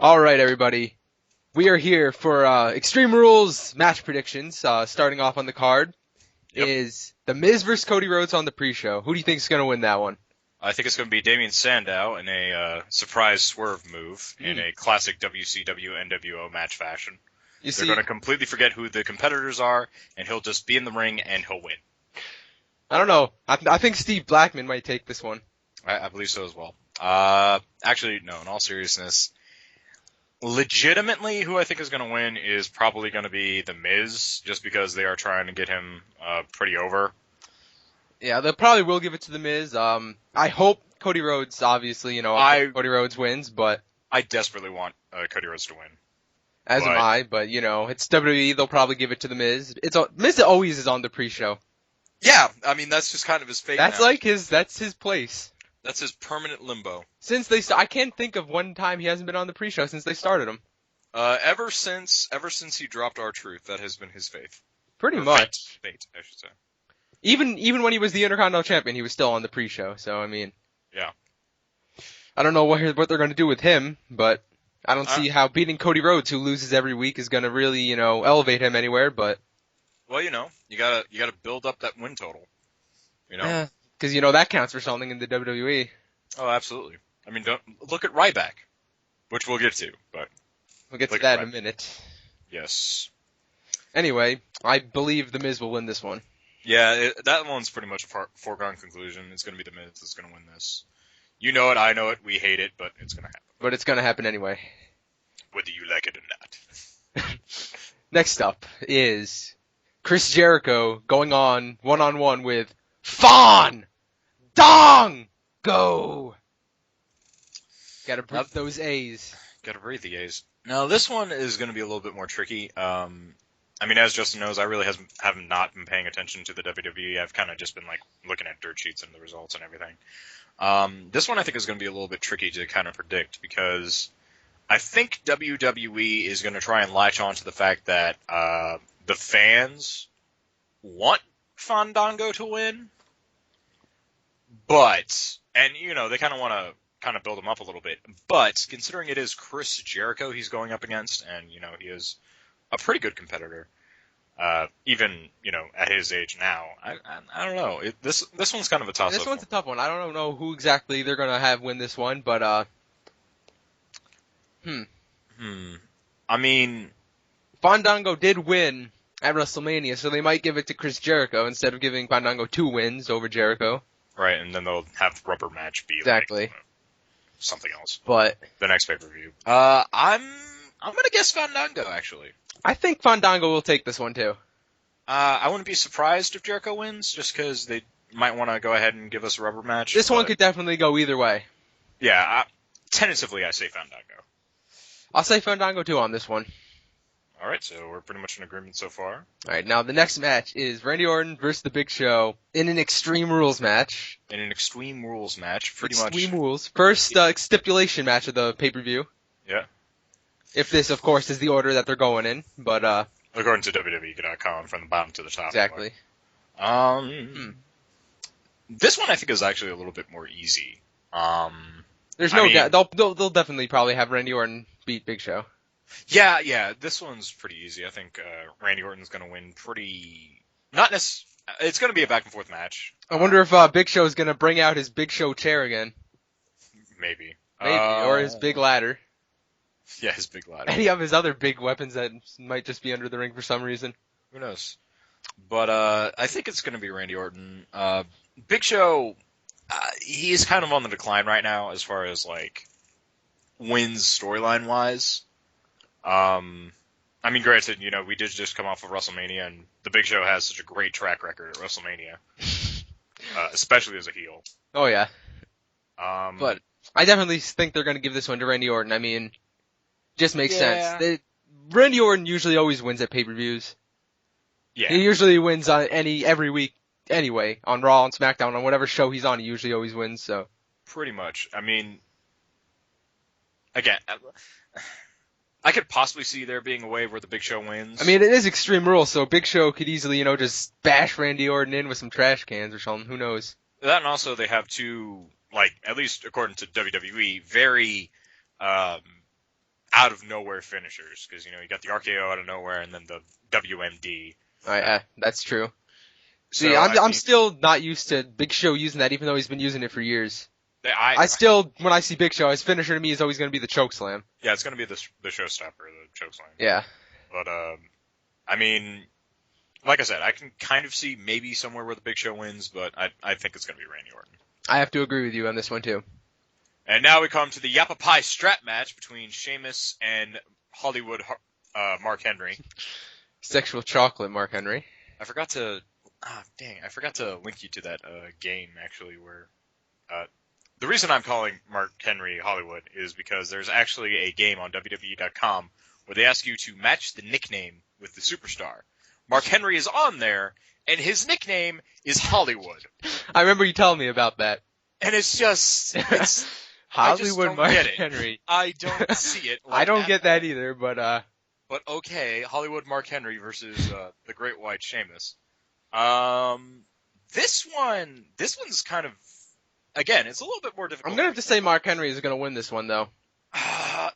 All right, everybody. We are here for Extreme Rules match predictions. Starting off on the card is The Miz versus Cody Rhodes on the pre-show. Who do you think is going to win that one? I think it's going to be Damien Sandow in a surprise swerve move in a classic WCW NWO match fashion. They're going to completely forget who the competitors are, and he'll just be in the ring and he'll win. I don't know. I think Steve Blackman might take this one. I believe so as well. Actually, no, in all seriousness, legitimately who I think is going to win is probably going to be The Miz, just because they are trying to get him pretty over. Yeah, they probably will give it to The Miz. I hope Cody Rhodes, obviously, Cody Rhodes wins, but I desperately want Cody Rhodes to win. Am I, but, it's WWE, they'll probably give it to The Miz. Miz always is on the pre-show. Yeah, I mean, that's just kind of his fate now. That's his place. That's his permanent limbo. I can't think of one time he hasn't been on the pre-show since they started him. Ever since he dropped R-Truth, that has been his faith. Pretty much. Fate, I should say. Even when he was the Intercontinental Champion, he was still on the pre-show, so, I mean. Yeah. I don't know what they're going to do with him, but I don't see how beating Cody Rhodes, who loses every week, is going to really, elevate him anywhere, but. Well, you gotta build up that win total. Yeah, because, that counts for something in the WWE. Oh, absolutely. I mean, don't look at Ryback, which we'll get to, but. We'll get to that in a minute. Yes. Anyway, I believe The Miz will win this one. Yeah, that one's pretty much a foregone conclusion. It's going to be The Miz that's going to win this. You know it, I know it, we hate it, but it's going to happen. But it's going to happen anyway. Whether you like it or not. Next up is Chris Jericho going on one-on-one with Fan Dong Go. Gotta breathe those A's. Gotta breathe the A's. Now, this one is going to be a little bit more tricky. I mean, as Justin knows, I really have not been paying attention to the WWE. I've kind of just been looking at dirt sheets and the results and everything. This one I think is going to be a little bit tricky to kind of predict because I think WWE is going to try and latch on to the fact that the fans want Fandango to win, and they kind of want to kind of build him up a little bit. But considering it is Chris Jericho he's going up against, and he is a pretty good competitor, even at his age now. I don't know. This one's kind of a toss-up. This one's a tough one. I don't know who exactly they're gonna have win this one, but I mean, Fandango did win at WrestleMania, so they might give it to Chris Jericho instead of giving Fandango 2 wins over Jericho. Right, and then they'll have rubber match be exactly something else. But the next pay-per-view. I'm gonna guess Fandango actually. I think Fandango will take this one too. I wouldn't be surprised if Jericho wins, just because they might want to go ahead and give us a rubber match. This one could definitely go either way. Yeah, tentatively I say Fandango. I'll say Fandango too on this one. Alright, so we're pretty much in agreement so far. Alright, now the next match is Randy Orton versus The Big Show in an Extreme Rules match. In an Extreme Rules match, pretty much. Extreme Rules. First stipulation match of the pay-per-view. Yeah. If this, of course, is the order that they're going in, but according to WWE.com, from the bottom to the top. Exactly. This one I think is actually a little bit more easy. There's no doubt. They'll definitely probably have Randy Orton beat Big Show. Yeah, this one's pretty easy. I think Randy Orton's going to win pretty. It's going to be a back and forth match. I wonder if Big Show is going to bring out his Big Show chair again. Maybe, or his big ladder. Yeah, his big ladder. Any of his other big weapons that might just be under the ring for some reason. Who knows? But I think it's going to be Randy Orton. Big Show, he's kind of on the decline right now as far as wins storyline wise. I mean, granted, we did just come off of WrestleMania, and the Big Show has such a great track record at WrestleMania, especially as a heel. Oh yeah. But I definitely think they're going to give this one to Randy Orton. I mean, just makes sense. Randy Orton usually always wins at pay-per-views. Yeah. He usually wins on every week anyway, on Raw, on SmackDown, on whatever show he's on, he usually always wins, so. Pretty much. I mean, again, I could possibly see there being a way where the Big Show wins. I mean, it is Extreme Rules, so Big Show could easily, just bash Randy Orton in with some trash cans or something. Who knows? That, and also they have two, at least according to WWE, very out of nowhere finishers, because you got the RKO out of nowhere and then the WMD. That's true. So, See, I'm still not used to Big Show using that, even though he's been using it for years. I still, when I see Big Show, his finisher to me is always going to be the chokeslam. Yeah, it's going to be the showstopper, the chokeslam. Yeah. But I mean, like I said, I can kind of see maybe somewhere where the Big Show wins, but I think it's going to be Randy Orton. I have to agree with you on this one too. And now we come to the Yappa Pie strap match between Sheamus and Hollywood Mark Henry. Sexual chocolate, Mark Henry. I forgot to link you to that game actually where the reason I'm calling Mark Henry Hollywood is because there's actually a game on WWE.com where they ask you to match the nickname with the superstar. Mark Henry is on there, and his nickname is Hollywood. I remember you telling me about that. And it's Hollywood Mark Henry. I don't see it. I don't get that either, but But okay, Hollywood Mark Henry versus the Great White Sheamus. This one's kind of, again, it's a little bit more difficult. I'm gonna have to say Mark Henry is gonna win this one though.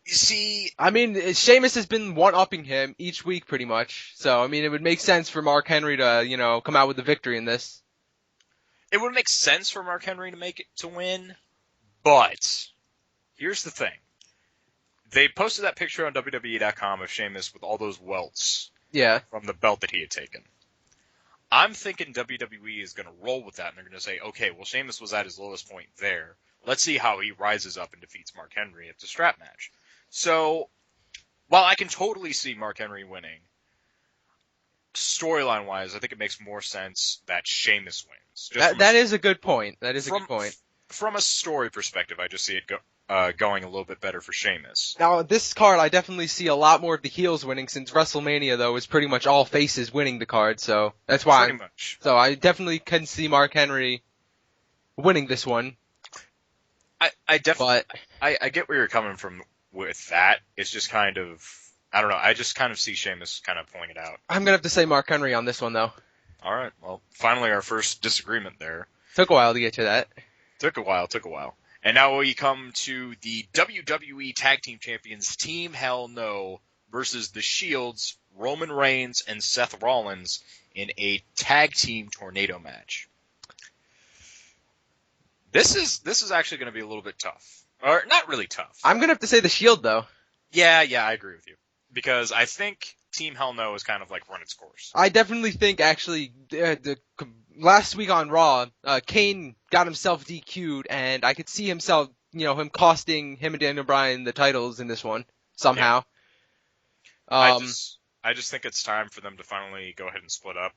You see, I mean, Sheamus has been one-upping him each week pretty much, so I mean, it would make sense for Mark Henry to, come out with the victory in this. It would make sense for Mark Henry to win, but here's the thing. They posted that picture on WWE.com of Sheamus with all those welts from the belt that he had taken. I'm thinking WWE is going to roll with that, and they're going to say, okay, well, Sheamus was at his lowest point there. Let's see how he rises up and defeats Mark Henry at the strap match. So, while I can totally see Mark Henry winning, storyline-wise, I think it makes more sense that Sheamus wins. That is a good point. That is a good point. From a story perspective, I just see it going a little bit better for Sheamus. Now, this card, I definitely see a lot more of the heels winning, since WrestleMania, though, is pretty much all faces winning the card, so that's why. Pretty much. So I definitely can see Mark Henry winning this one. I get where you're coming from with that. It's just kind of, I don't know, I just kind of see Sheamus kind of pulling it out. I'm going to have to say Mark Henry on this one, though. All right, well, finally our first disagreement there. Took a while to get to that. Took a while. And now we come to the WWE Tag Team Champions Team Hell No versus the Shield's Roman Reigns and Seth Rollins in a tag team tornado match. This is actually going to be a little bit tough. Or not really tough. I'm going to have to say the Shield, though. Yeah, I agree with you. Because I think Team Hell No is kind of like run its course. I definitely think, actually, last week on Raw, Kane got himself DQ'd, and I could see him costing him and Daniel Bryan the titles in this one, somehow. Yeah. I just think it's time for them to finally go ahead and split up.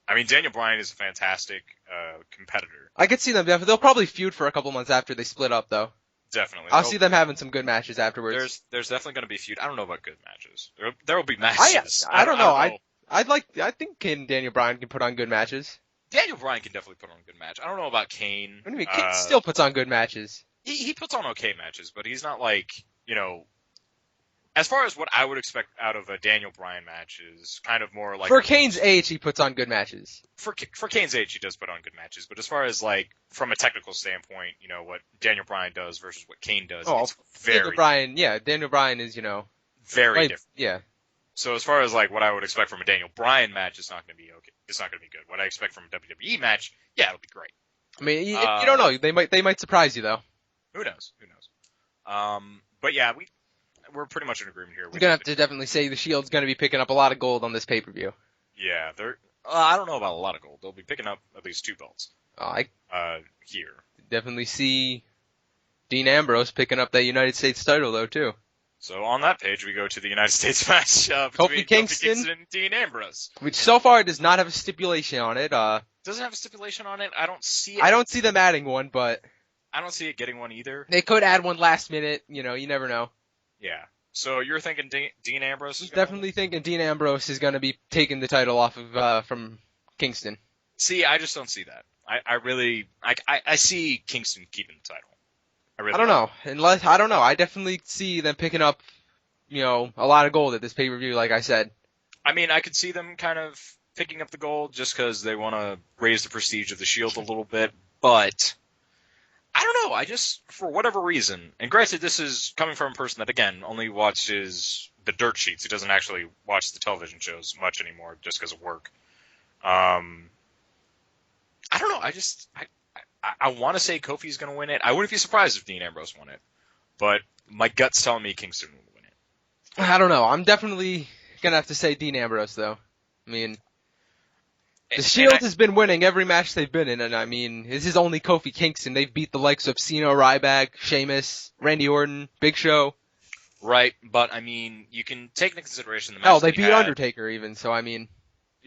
I mean, Daniel Bryan is a fantastic competitor. I could see them. They'll probably feud for a couple months after they split up, though. Definitely. I'll see them having some good matches afterwards. There's definitely going to be a feud. I don't know about good matches. There will be matches. I don't know. I think Kane and Daniel Bryan can put on good matches. Daniel Bryan can definitely put on a good match. I don't know about Kane. What do you mean? Kane still puts on good matches. He puts on okay matches, but he's not like, as far as what I would expect out of a Daniel Bryan match is kind of more like... For Kane's age, he puts on good matches. For Kane's age, he does put on good matches, but as far as, like, from a technical standpoint, what Daniel Bryan does versus what Kane does, it's very... Daniel Bryan is, very different. Yeah. So as far as, like, what I would expect from a Daniel Bryan match, it's not going to be okay. It's not going to be good. What I expect from a WWE match, yeah, it'll be great. I mean, you don't know. They might surprise you, though. Who knows? But yeah, we're pretty much in agreement here. We're going to have to definitely say the Shield's going to be picking up a lot of gold on this pay-per-view. Yeah, I don't know about a lot of gold. They'll be picking up at least 2 belts. Here. Definitely see Dean Ambrose picking up that United States title, though, too. So on that page, we go to the United States match between Kofi Kingston and Dean Ambrose. Which so far does not have a stipulation on it. Doesn't have a stipulation on it? I don't see it. I don't see them adding one, but... I don't see it getting one either. They could add one last minute, you never know. Yeah. So you're thinking Dean Ambrose is definitely thinking Dean Ambrose is going to be taking the title off of from Kingston. See, I just don't see that. I see Kingston keeping the title. I don't know. I definitely see them picking up, a lot of gold at this pay-per-view, like I said. I mean, I could see them kind of picking up the gold just because they want to raise the prestige of the Shield a little bit, but I don't know. I just, for whatever reason, and granted, this is coming from a person that, again, only watches the dirt sheets. He doesn't actually watch the television shows much anymore just because of work. I don't know. I want to say Kofi's going to win it. I wouldn't be surprised if Dean Ambrose won it. But my gut's telling me Kingston will win it. I don't know. I'm definitely going to have to say Dean Ambrose, though. I mean, the Shield has been winning every match they've been in, and I mean, this is only Kofi Kingston. They've beat the likes of Cena, Ryback, Sheamus, Randy Orton, Big Show. Right, but I mean, you can take into consideration the match. Hell, they beat Undertaker even, so I mean.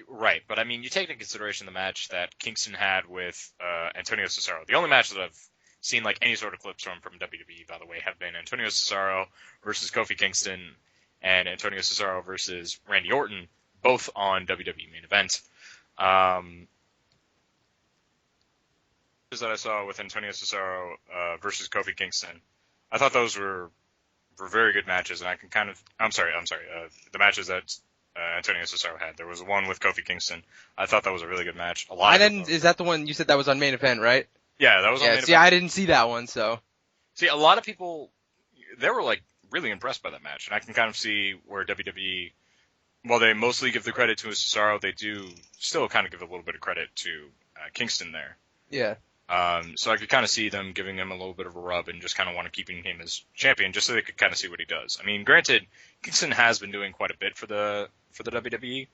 Right, but I mean, you take into consideration the match that Kingston had with Antonio Cesaro. The only match that I've seen like any sort of clips from WWE, by the way, have been Antonio Cesaro versus Kofi Kingston and Antonio Cesaro versus Randy Orton, both on WWE main event. That I saw with Antonio Cesaro versus Kofi Kingston, I thought those were very good matches, and I can kind of the matches that Antonio Cesaro had. There was one with Kofi Kingston. I thought that was a really good match. Is that the one you said that was on main event, right? Yeah, that was on main event. See, I didn't see that one, so. See, a lot of people, they were like really impressed by that match, and I can kind of see where WWE, while they mostly give the credit to Cesaro, they do still kind of give a little bit of credit to Kingston there. Yeah. So I could kind of see them giving him a little bit of a rub and just kind of want to keeping him as champion just so they could kind of see what he does. I mean, granted, Kingston has been doing quite a bit for the WWE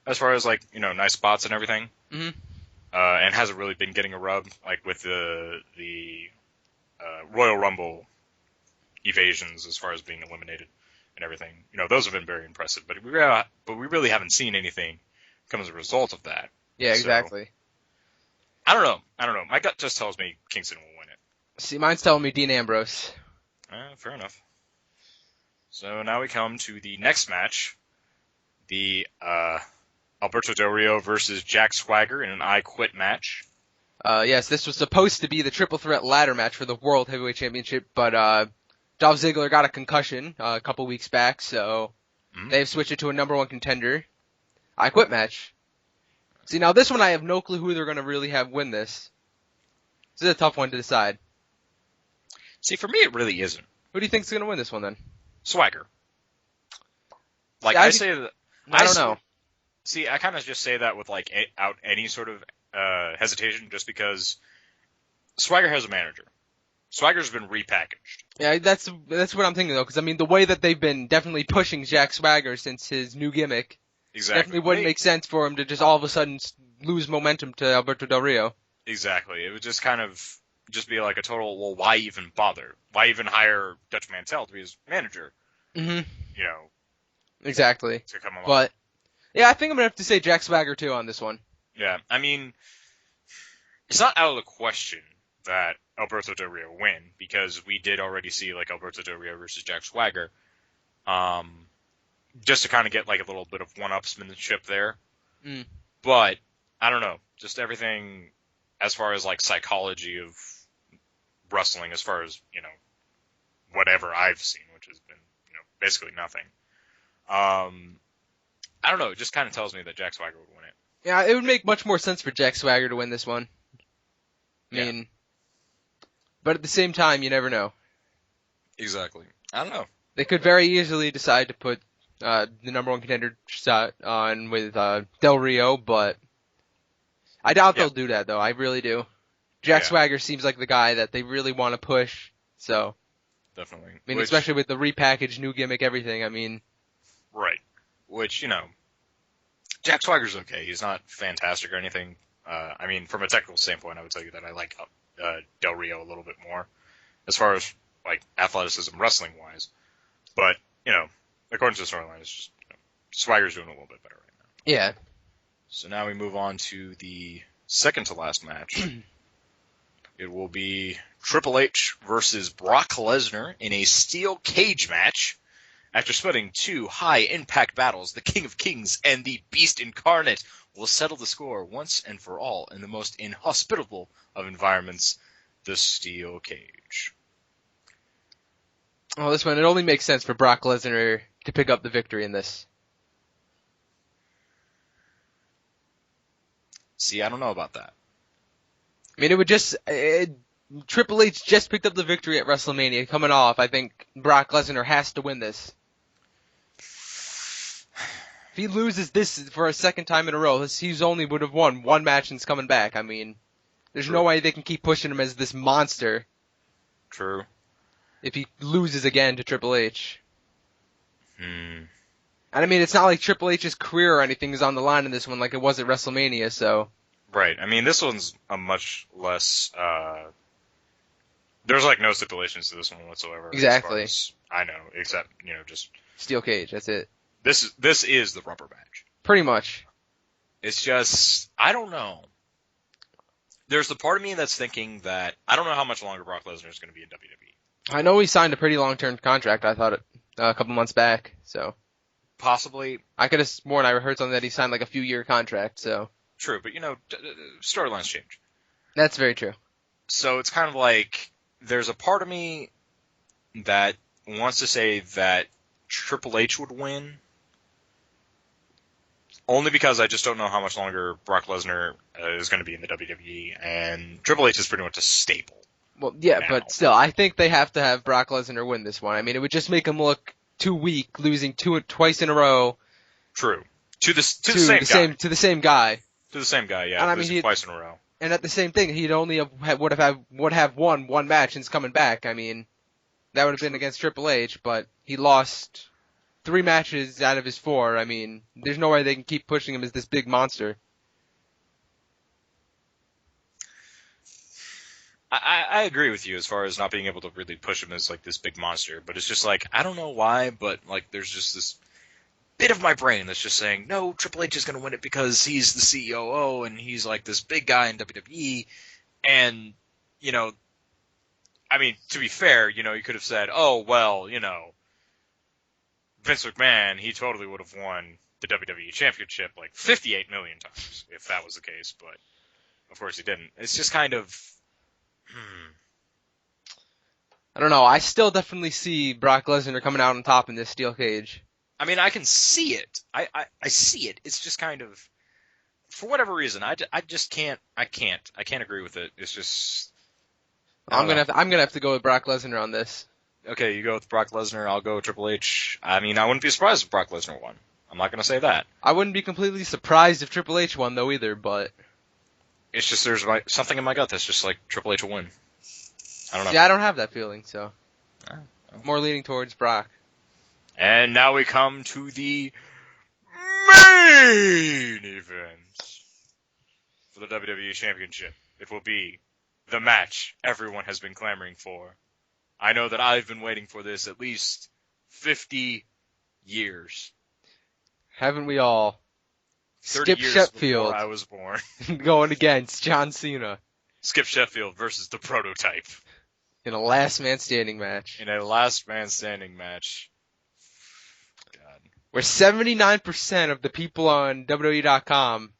as far as like, you know, nice spots and everything. Mm-hmm. And hasn't really been getting a rub like with the Royal Rumble evasions as far as being eliminated and everything. You know, those have been very impressive, but we really haven't seen anything come as a result of that. Yeah, exactly. So, I don't know. My gut just tells me Kingston will win it. See, mine's telling me Dean Ambrose. Fair enough. So now we come to the next match. The Alberto Del Rio versus Jack Swagger in an I Quit match. Yes, this was supposed to be the triple threat ladder match for the World Heavyweight Championship, but Dolph Ziggler got a concussion a couple weeks back, so they've switched it to a number one contender. I Quit match. See, now this one I have no clue who they're going to really have win this. This is a tough one to decide. See, for me, it really isn't. Who do you think's going to win this one then? Swagger. Like, I don't know. See, I kind of just say that with, like, out any sort of hesitation just because Swagger has a manager. Swagger's been repackaged. Yeah, that's what I'm thinking, though, because, I mean, the way that they've been definitely pushing Jack Swagger since his new gimmick. Exactly. Definitely wouldn't make sense for him to just all of a sudden lose momentum to Alberto Del Rio. Exactly. It would just kind of just be like a total, well, why even bother? Why even hire Dutch Mantel to be his manager? Mm-hmm. You know. Exactly. To come along. But, yeah, I think I'm going to have to say Jack Swagger, too, on this one. Yeah. I mean, it's not out of the question that Alberto Del Rio win, because we did already see, like, Alberto Del Rio versus Jack Swagger. Just to kind of get like a little bit of one-upsmanship there. But, I don't know, just everything as far as like psychology of wrestling, as far as, you know, whatever I've seen, which has been, you know, basically nothing. I don't know, it just kind of tells me that Jack Swagger would win it. Yeah, it would make much more sense for Jack Swagger to win this one. I mean, but at the same time, you never know. Exactly. I don't know. They could very easily decide to put the number one contender shot on with Del Rio, but I doubt they'll do that, though. I really do. Jack Swagger seems like the guy that they really want to push, so. Definitely. I mean, especially with the repackaged, new gimmick, everything, I mean. Right. Which, you know, Jack Swagger's okay. He's not fantastic or anything. I mean, from a technical standpoint, I would tell you that I like Del Rio a little bit more, as far as, like, athleticism wrestling-wise. But, you know, according to the storyline, it's just, you know, Swagger's doing a little bit better right now. Yeah. So now we move on to the second to last match. It will be Triple H versus Brock Lesnar in a steel cage match. After splitting two high-impact battles, the King of Kings and the Beast Incarnate will settle the score once and for all in the most inhospitable of environments, the steel cage. Well, this one, it only makes sense for Brock Lesnar to pick up the victory in this. See, I don't know about that. I mean, it would just... Triple H just picked up the victory at WrestleMania. Coming off, I think Brock Lesnar has to win this. If he loses this for a second time in a row, he's only would have won one match and is coming back. I mean, there's no way they can keep pushing him as this monster. True. If he loses again to Triple H. Hmm. And I mean, it's not like Triple H's career or anything is on the line in this one like it was at WrestleMania, so. Right. I mean, this one's a much less, there's like no stipulations to this one whatsoever. Exactly. As far as I know, except, just. Steel cage, that's it. This is the rubber match. Pretty much. It's just, I don't know. There's the part of me that's thinking that I don't know how much longer Brock Lesnar is going to be in WWE. I know he signed a pretty long-term contract, I thought, a couple months back, so. Possibly. I could have sworn I heard something that he signed like a few-year contract, so. True, but storylines change. That's very true. So it's kind of like, there's a part of me that wants to say that Triple H would win, only because I just don't know how much longer Brock Lesnar is going to be in the WWE, and Triple H is pretty much a staple. Well, yeah, now. but still, I think they have to have Brock Lesnar win this one. I mean, it would just make him look too weak, losing twice in a row. True. To the same guy. To the same guy. To the same guy, yeah. And I mean, losing twice in a row. And at the same thing, he'd only would have won one match and is coming back. I mean, that would have been against Triple H, but he lost 3 matches out of his 4. I mean, there's no way they can keep pushing him as this big monster. I agree with you as far as not being able to really push him as like this big monster, but it's just like, I don't know why, but like there's just this bit of my brain that's just saying, no, Triple H is going to win it because he's the COO and he's like this big guy in WWE. And, I mean, to be fair, you could have said, oh, well, Vince McMahon, he totally would have won the WWE Championship like 58 million times if that was the case, but of course he didn't. It's just kind of, I don't know. I still definitely see Brock Lesnar coming out on top in this steel cage. I mean, I can see it. I see it. It's just kind of, for whatever reason, I just can't agree with it. It's just, I'm gonna have to go with Brock Lesnar on this. Okay, you go with Brock Lesnar, I'll go with Triple H. I mean, I wouldn't be surprised if Brock Lesnar won. I'm not gonna say that. I wouldn't be completely surprised if Triple H won though either, but it's just there's something in my gut that's just like Triple H will win. I don't know. Yeah, I don't have that feeling, so more leaning towards Brock. And now we come to the main event for the WWE Championship. It will be the match everyone has been clamoring for. I know that I've been waiting for this at least 50 years. Haven't we all? 30 Skip years Sheffield before I was born. going against John Cena Skip Sheffield versus the Prototype. in a last man standing match. In a last man standing match. God. Where 79% of the people on WWE.com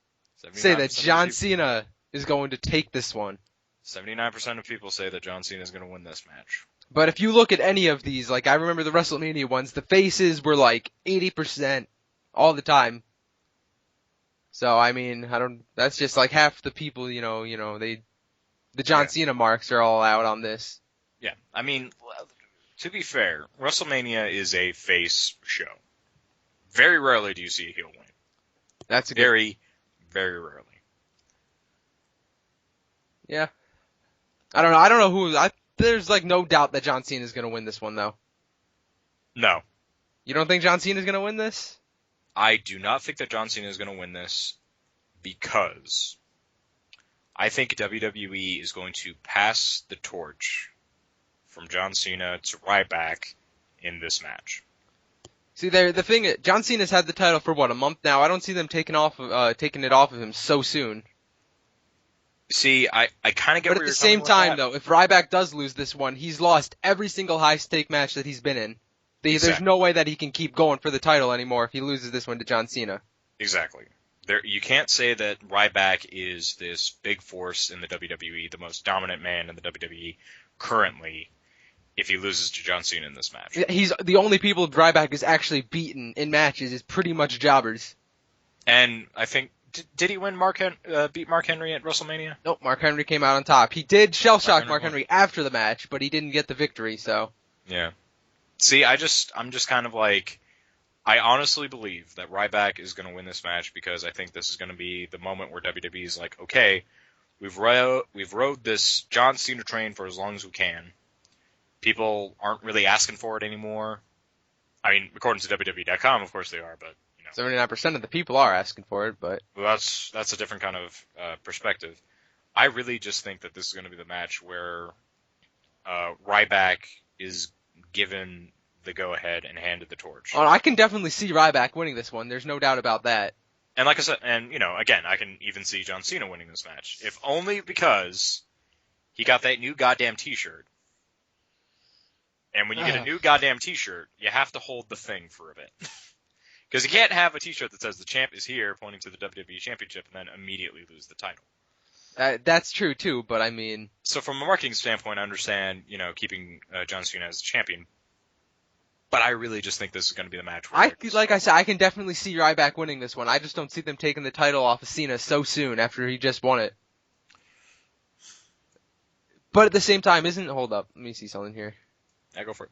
say that John Cena is going to take this one. 79% of people say that John Cena is going to win this match. But if you look at any of these, like I remember the WrestleMania ones, the faces were like 80% all the time. So I mean, that's just like half the people, the John Cena marks are all out on this. Yeah, I mean, to be fair, WrestleMania is a face show. Very rarely do you see a heel win. That's very, very rarely. Yeah. I don't know who. There's like no doubt that John Cena is going to win this one, though. No. You don't think John Cena is going to win this? I do not think that John Cena is going to win this because I think WWE is going to pass the torch from John Cena to Ryback in this match. See, the thing, John Cena's had the title for what, a month now? I don't see them taking it off of him so soon. See, I kind of get but where at you're the same coming with time, that. though, if Ryback does lose this one, he's lost every single high-stake match that he's been in. There's no way that he can keep going for the title anymore if he loses this one to John Cena. Exactly. You can't say that Ryback is this big force in the WWE, the most dominant man in the WWE currently, if he loses to John Cena in this match. He's the only people Ryback is actually beaten in matches is pretty much jobbers. And I think did he beat Mark Henry at WrestleMania? Nope, Mark Henry came out on top. He did shell-shock Mark Henry Henry after the match, but he didn't get the victory, so. Yeah. See, I'm just kind of like, I honestly believe that Ryback is going to win this match because I think this is going to be the moment where WWE is like, okay, we've rode this John Cena train for as long as we can. People aren't really asking for it anymore. I mean, according to WWE.com, of course they are, but 79% of the people are asking for it, but well, that's a different kind of perspective. I really just think that this is going to be the match where Ryback is given the go-ahead and handed the torch. Oh, I can definitely see Ryback winning this one. There's no doubt about that. And like I said, and again, I can even see John Cena winning this match, if only because he got that new goddamn T-shirt. And when you get a new goddamn T-shirt, you have to hold the thing for a bit. Because you can't have a T-shirt that says the champ is here, pointing to the WWE Championship, and then immediately lose the title. That's true too, but I mean. So from a marketing standpoint, I understand, keeping John Cena as the champion. But I really just think this is going to be the match. Like I said, I can definitely see Ryback winning this one. I just don't see them taking the title off of Cena so soon after he just won it. But at the same time, hold up, let me see something here. Yeah, go for it.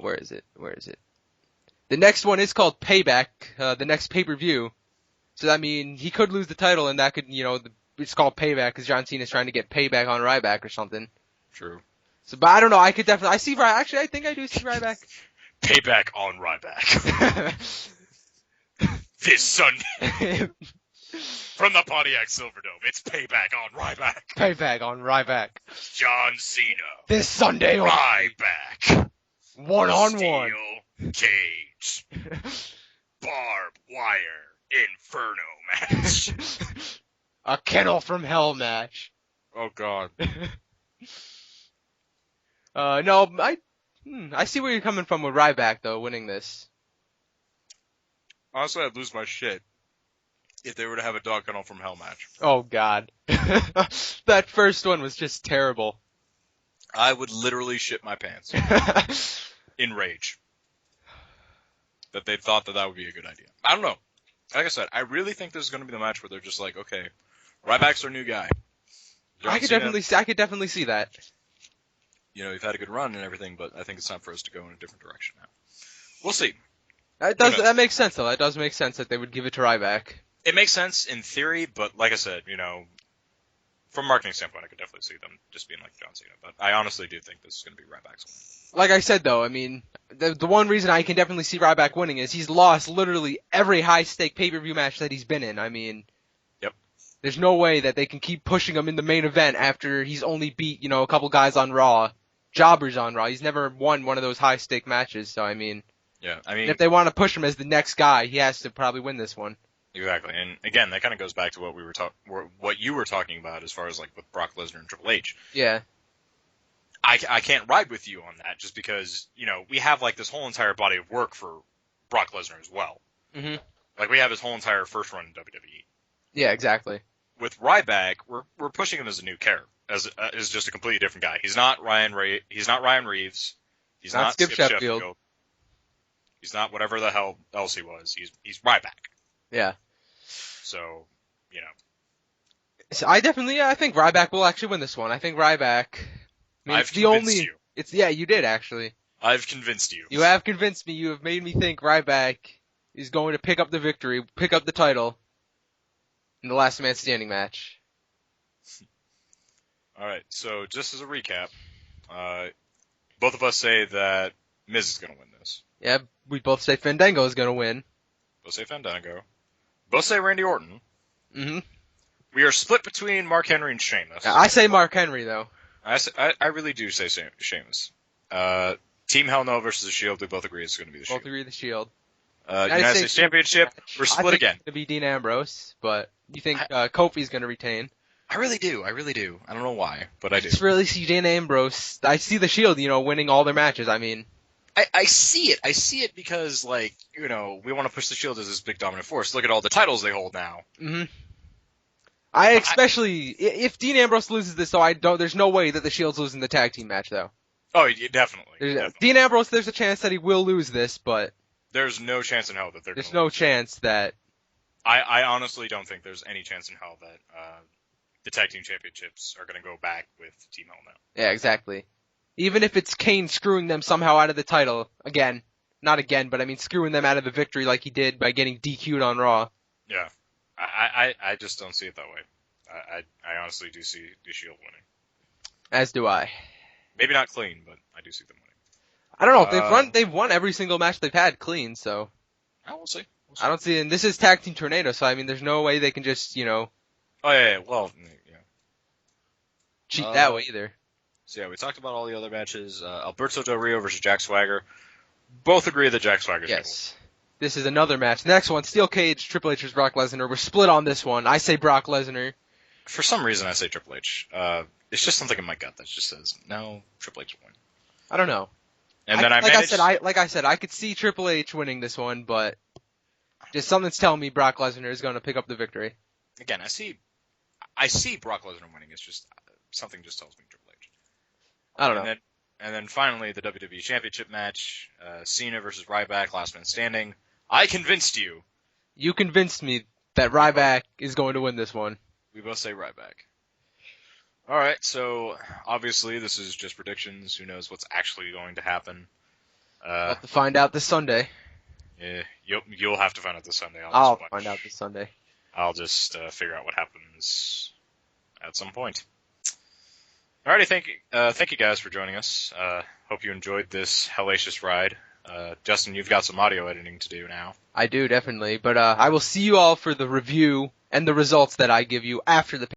Where is it? The next one is called Payback, the next pay-per-view. So that means he could lose the title, and that could, it's called Payback because John Cena's trying to get payback on Ryback or something. True. So, but I don't know. I could definitely. Actually, I think I do see Ryback. Payback on Ryback. This Sunday. From the Pontiac Silverdome, it's Payback on Ryback. Payback on Ryback. John Cena. This Sunday. Ryback. One-on-one. Steel cage. Barbed wire. Inferno match. A kennel from hell match. Oh, God. No, I see where you're coming from with Ryback, though, winning this. Honestly, I'd lose my shit if they were to have a dog kennel from hell match. Oh, God. That first one was just terrible. I would literally shit my pants. In rage. That they thought that would be a good idea. I don't know. Like I said, I really think this is going to be the match where they're just like, okay, Ryback's our new guy. I could definitely see that. You've had a good run and everything, but I think it's time for us to go in a different direction now. We'll see. That makes sense, though. That does make sense that they would give it to Ryback. It makes sense in theory, but like I said, from a marketing standpoint, I could definitely see them just being like John Cena. But I honestly do think this is going to be Ryback's win. Like I said, though, I mean, the one reason I can definitely see Ryback winning is he's lost literally every high-stake pay-per-view match that he's been in. I mean, yep. There's no way that they can keep pushing him in the main event after he's only beat, a couple guys on Raw, jobbers on Raw. He's never won one of those high-stake matches, so I mean... Yeah, if they want to push him as the next guy, he has to probably win this one. Exactly, and again, that kind of goes back to what you were talking about as far as like with Brock Lesnar and Triple H. Yeah. I can't ride with you on that just because we have like this whole entire body of work for Brock Lesnar as well. Mm-hmm. Like we have his whole entire first run in WWE. Yeah, exactly. With Ryback, we're pushing him as a new character, as just a completely different guy. He's not Ryan Reeves. He's not Skip Sheffield. He's not whatever the hell else he was. He's Ryback. Yeah. So, So I think Ryback will actually win this one. I think Ryback. I've convinced you. You did actually. I've convinced you. You have convinced me. You have made me think Ryback is going to pick up the victory, pick up the title in the last man standing match. All right. So just as a recap, both of us say that Miz is going to win this. Yeah, we both say Fandango is going to win. Both say Fandango. Both say Randy Orton. Mm-hmm. We are split between Mark Henry and Sheamus. I say Mark Henry, though. I really do say Sheamus. Team Hell No versus the Shield, we both agree it's going to be the Shield. Both agree the Shield. United States Championship, we're split again. It's going to be Dean Ambrose, but you think Kofi's going to retain? I really do. I don't know why, but I do. I just really see Dean Ambrose. I see the Shield, winning all their matches. I mean... I see it. I see it because, we want to push the Shield as this big dominant force. Look at all the titles they hold now. Mm-hmm. If Dean Ambrose loses this, there's no way that the Shield's losing the tag team match, though. Oh, definitely. Dean Ambrose, there's a chance that he will lose this, but... There's no chance in hell that they're There's no chance that I honestly don't think there's any chance in hell that the tag team championships are going to go back with Team Hell now. Yeah, exactly. Even if it's Kane screwing them somehow out of the title again, not again, but I mean screwing them out of the victory like he did by getting DQ'd on Raw. Yeah, I just don't see it that way. I honestly do see the Shield winning. As do I. Maybe not clean, but I do see them winning. I don't know. They've won every single match they've had clean, so We'll see. I don't see. And this is Tag Team Tornado, so I mean, there's no way they can just Oh yeah. Well, yeah. cheat that way either. So yeah, we talked about all the other matches. Alberto Del Rio versus Jack Swagger. Both agree that Jack Swagger's gonna win. Yes. This is another match. Next one, Steel Cage, Triple H versus Brock Lesnar. We're split on this one. I say Brock Lesnar. For some reason, I say Triple H. It's just something in my gut that just says no, Triple H will win. I don't know. And then I said, I could see Triple H winning this one, but just something's telling me Brock Lesnar is going to pick up the victory. Again, I see Brock Lesnar winning. It's just something just tells me Triple H. I don't know. And then finally, the WWE Championship match, Cena versus Ryback, last man standing. I convinced you. You convinced me that Ryback is going to win this one. We both say Ryback. All right, so obviously this is just predictions. Who knows what's actually going to happen? We'll have to find out this Sunday. Yeah, you'll have to find out this Sunday. I'll find out this Sunday. I'll just figure out what happens at some point. Alrighty, thank you guys for joining us. Hope you enjoyed this hellacious ride. Justin, you've got some audio editing to do now. I do, definitely. But I will see you all for the review and the results that I give you after the